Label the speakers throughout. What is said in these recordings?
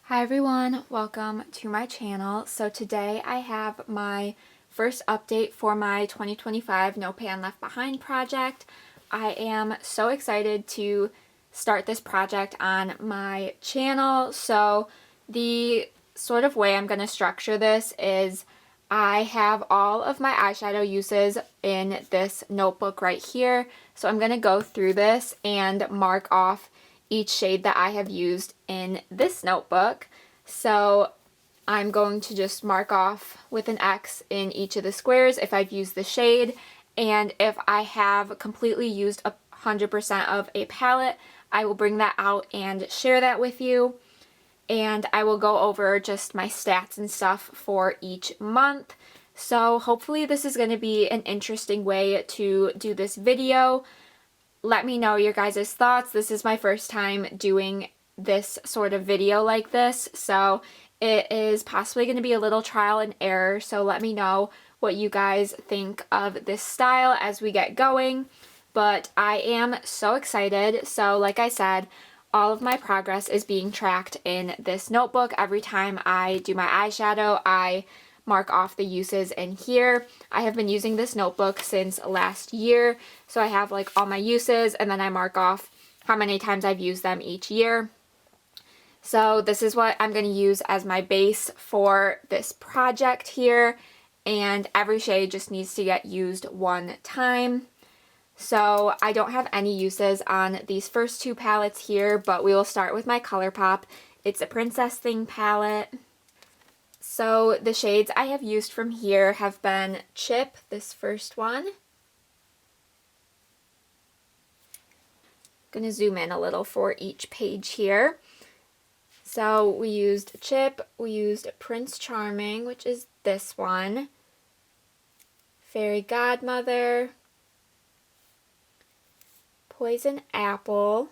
Speaker 1: Hi everyone, welcome to my channel. So today I have my first update for my 2025 No Pan Left Behind project. I am so excited to start this project on my channel. So the sort of way I'm going to structure this is I have all of my eyeshadow uses in this notebook right here. So I'm going to go through this and mark off each shade that I have used in this notebook. So I'm going to just mark off with an X in each of the squares if I've used the shade, and if I have completely used 100% of a palette, I will bring that out and share that with you. And I will go over just my stats and stuff for each month. So hopefully this is going to be an interesting way to do this video. Let me know your guys' thoughts. This is my first time doing this sort of video like this, so it is possibly going to be a little trial and error, so let me know what you guys think of this style as we get going. But I am so excited. So like I said, all of my progress is being tracked in this notebook. Every time I do my eyeshadow, I mark off the uses in here. I have been using this notebook since last year, so I have like all my uses and then I mark off how many times I've used them each year. So this is what I'm going to use as my base for this project here, and every shade just needs to get used one time. So I don't have any uses on these first two palettes here, but we will start with my ColourPop. It's a Princess Thing palette. So the shades I have used from here have been Chip, this first one. I'm going to zoom in a little for each page here. So we used Chip, we used Prince Charming, which is this one, Fairy Godmother, Poison Apple,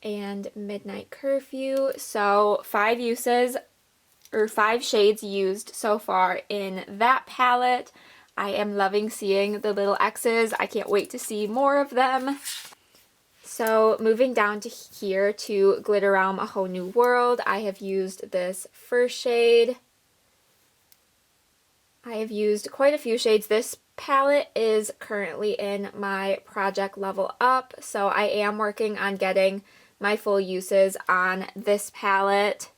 Speaker 1: and Midnight Curfew. So 5 uses, or 5 shades used so far in that palette. I am loving seeing the little X's. I can't wait to see more of them. So moving down to here to Glitter Realm A Whole New World, I have used this first shade. I have used quite a few shades. This palette is currently in my project level up, so I am working on getting my full uses on this palette.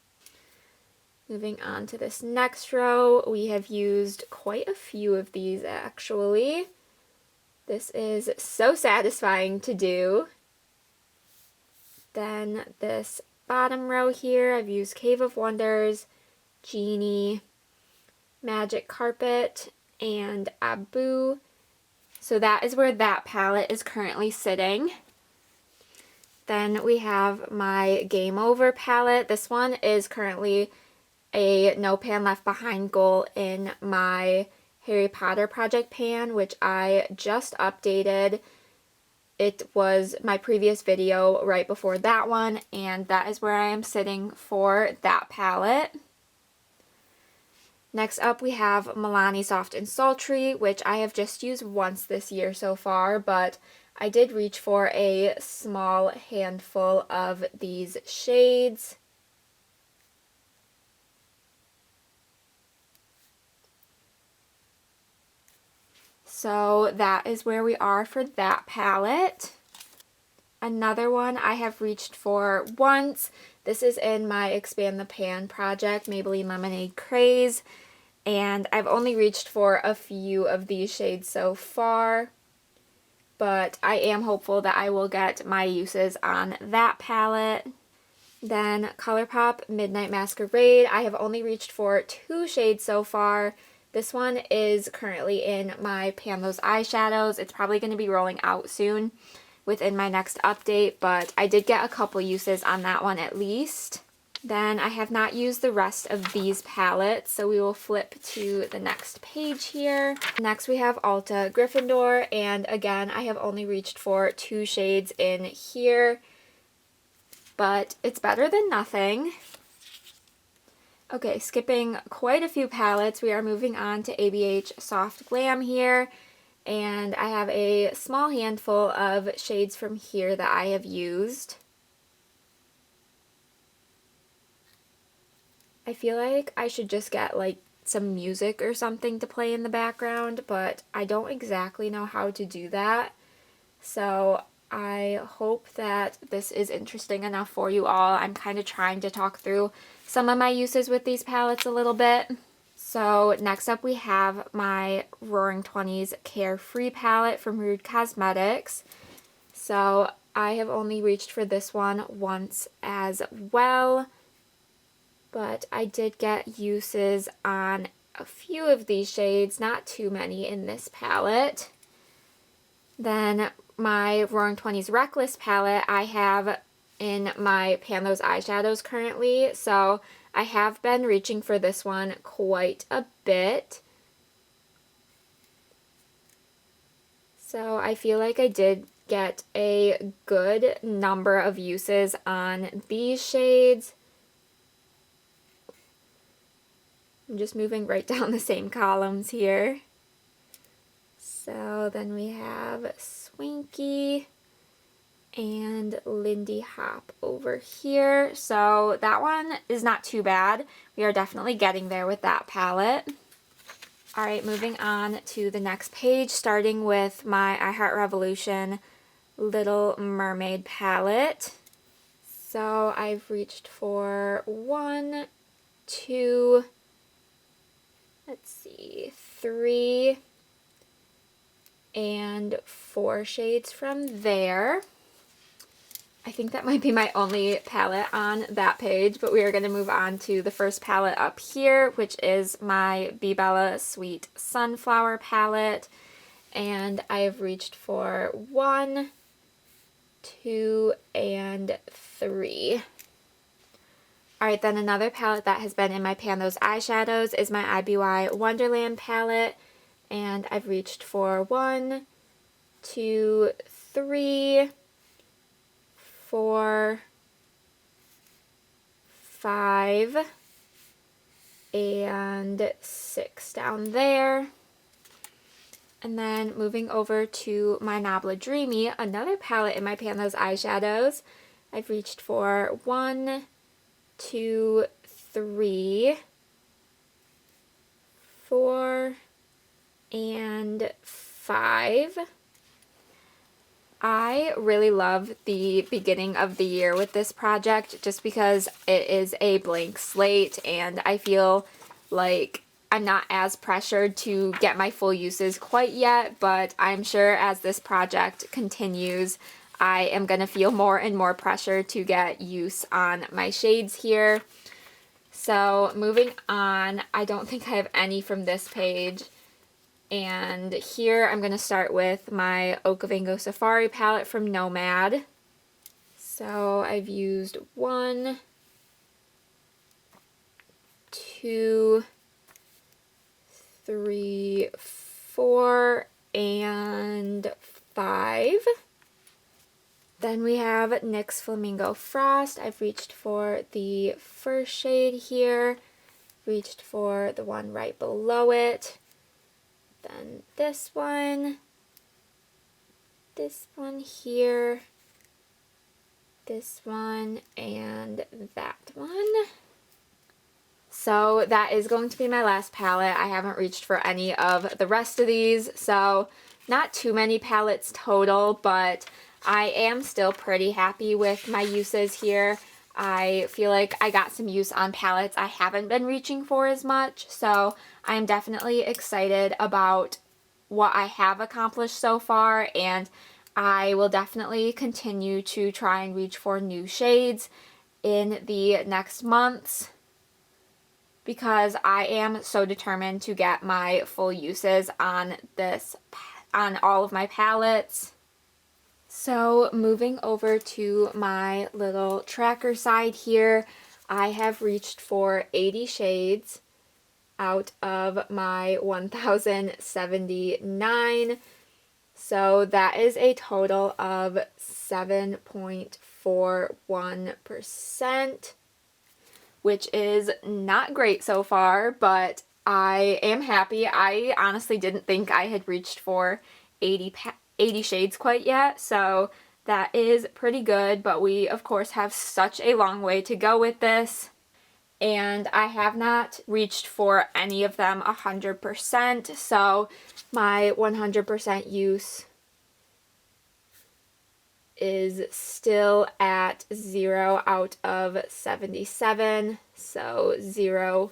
Speaker 1: Moving on to this next row, we have used quite a few of these actually. This is so satisfying to do. Then this bottom row here, I've used Cave of Wonders, Genie, Magic Carpet, and Abu. So that is where that palette is currently sitting. Then we have my Game Over palette. This one is currently a No Pan Left Behind goal in my Harry Potter project pan, which I just updated. It was my previous video right before that one, and that is where I am sitting for that palette. Next up we have Milani Soft and Sultry, which I have just used once this year so far, but I did reach for a small handful of these shades. So that is where we are for that palette. Another one I have reached for once. This is in my Expand the Pan project, Maybelline Lemonade Craze. And I've only reached for a few of these shades so far. But I am hopeful that I will get my uses on that palette. Then ColourPop Midnight Masquerade. I have only reached for 2 shades so far. This one is currently in my Pan Those eyeshadows. It's probably going to be rolling out soon within my next update, but I did get a couple uses on that one at least. Then I have not used the rest of these palettes, so we will flip to the next page here. Next we have Ulta Gryffindor, and again I have only reached for 2 shades in here, but it's better than nothing. Okay, skipping quite a few palettes, we are moving on to ABH Soft Glam here, and I have a small handful of shades from here that I have used. I feel like I should just get like some music or something to play in the background, but I don't exactly know how to do that. So I hope that this is interesting enough for you all. I'm kind of trying to talk through some of my uses with these palettes a little bit. So next up we have my Roaring Twenties Carefree palette from Rude Cosmetics. So I have only reached for this one once as well, but I did get uses on a few of these shades, not too many in this palette. Then my Roaring Twenties Reckless palette I have in my Pan Those eyeshadows currently, so I have been reaching for this one quite a bit. So I feel like I did get a good number of uses on these shades. I'm just moving right down the same columns here. So then we have Swinky and Lindy Hop over here. So that one is not too bad. We are definitely getting there with that palette. Alright, moving on to the next page, starting with my I Heart Revolution Little Mermaid palette. So I've reached for 1, 2, let's see, 3, and 4 shades from there. I think that might be my only palette on that page, but we are going to move on to the first palette up here, which is my Be Bella Sweet Sunflower palette. And I have reached for 1, 2, and 3. Alright, then another palette that has been in my Pan Those eyeshadows is my IBY Wonderland palette. And I've reached for 1, 2, 3, 4, 5, and 6 down there. And then moving over to my Nabla Dreamy, another palette in my Pan Those eyeshadows. I've reached for 1, 2, 3, 4, and 5. I really love the beginning of the year with this project just because it is a blank slate and I feel like I'm not as pressured to get my full uses quite yet, but I'm sure as this project continues, I am going to feel more and more pressure to get use on my shades here. So moving on, I don't think I have any from this page. And here I'm going to start with my Okavango Safari palette from Nomad. So I've used 1, 2, 3, 4, and 5. Then we have NYX Flamingo Frost. I've reached for the first shade here, reached for the one right below it. Then this one here, this one, and that one. So that is going to be my last palette. I haven't reached for any of the rest of these, so not too many palettes total, but I am still pretty happy with my uses here. I feel like I got some use on palettes I haven't been reaching for as much, so I'm definitely excited about what I have accomplished so far, and I will definitely continue to try and reach for new shades in the next months because I am so determined to get my full uses on all of my palettes. So moving over to my little tracker side here, I have reached for 80 shades out of my 1079. So that is a total of 7.41%, which is not great so far, but I am happy. I honestly didn't think I had reached for 80 shades quite yet, so that is pretty good, but we of course have such a long way to go with this. and I have not reached for any of them 100%, so my 100% use is still at 0 out of 77, so 0%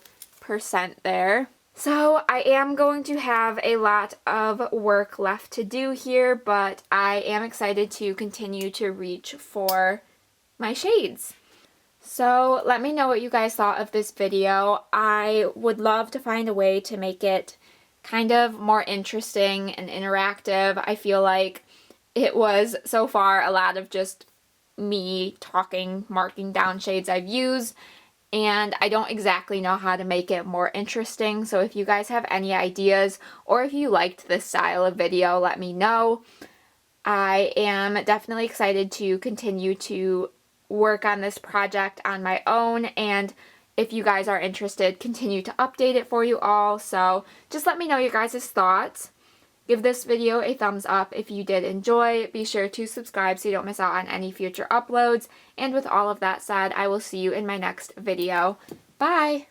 Speaker 1: there. So I am going to have a lot of work left to do here, but I am excited to continue to reach for my shades. So let me know what you guys thought of this video. I would love to find a way to make it kind of more interesting and interactive. I feel like it was so far a lot of just me talking, marking down shades I've used, and I don't exactly know how to make it more interesting. So if you guys have any ideas, or if you liked this style of video, let me know. I am definitely excited to continue to work on this project on my own, and if you guys are interested, continue to update it for you all. So just let me know your guys' thoughts. Give this video a thumbs up if you did enjoy. Be sure to subscribe so you don't miss out on any future uploads. And with all of that said, I will see you in my next video. Bye!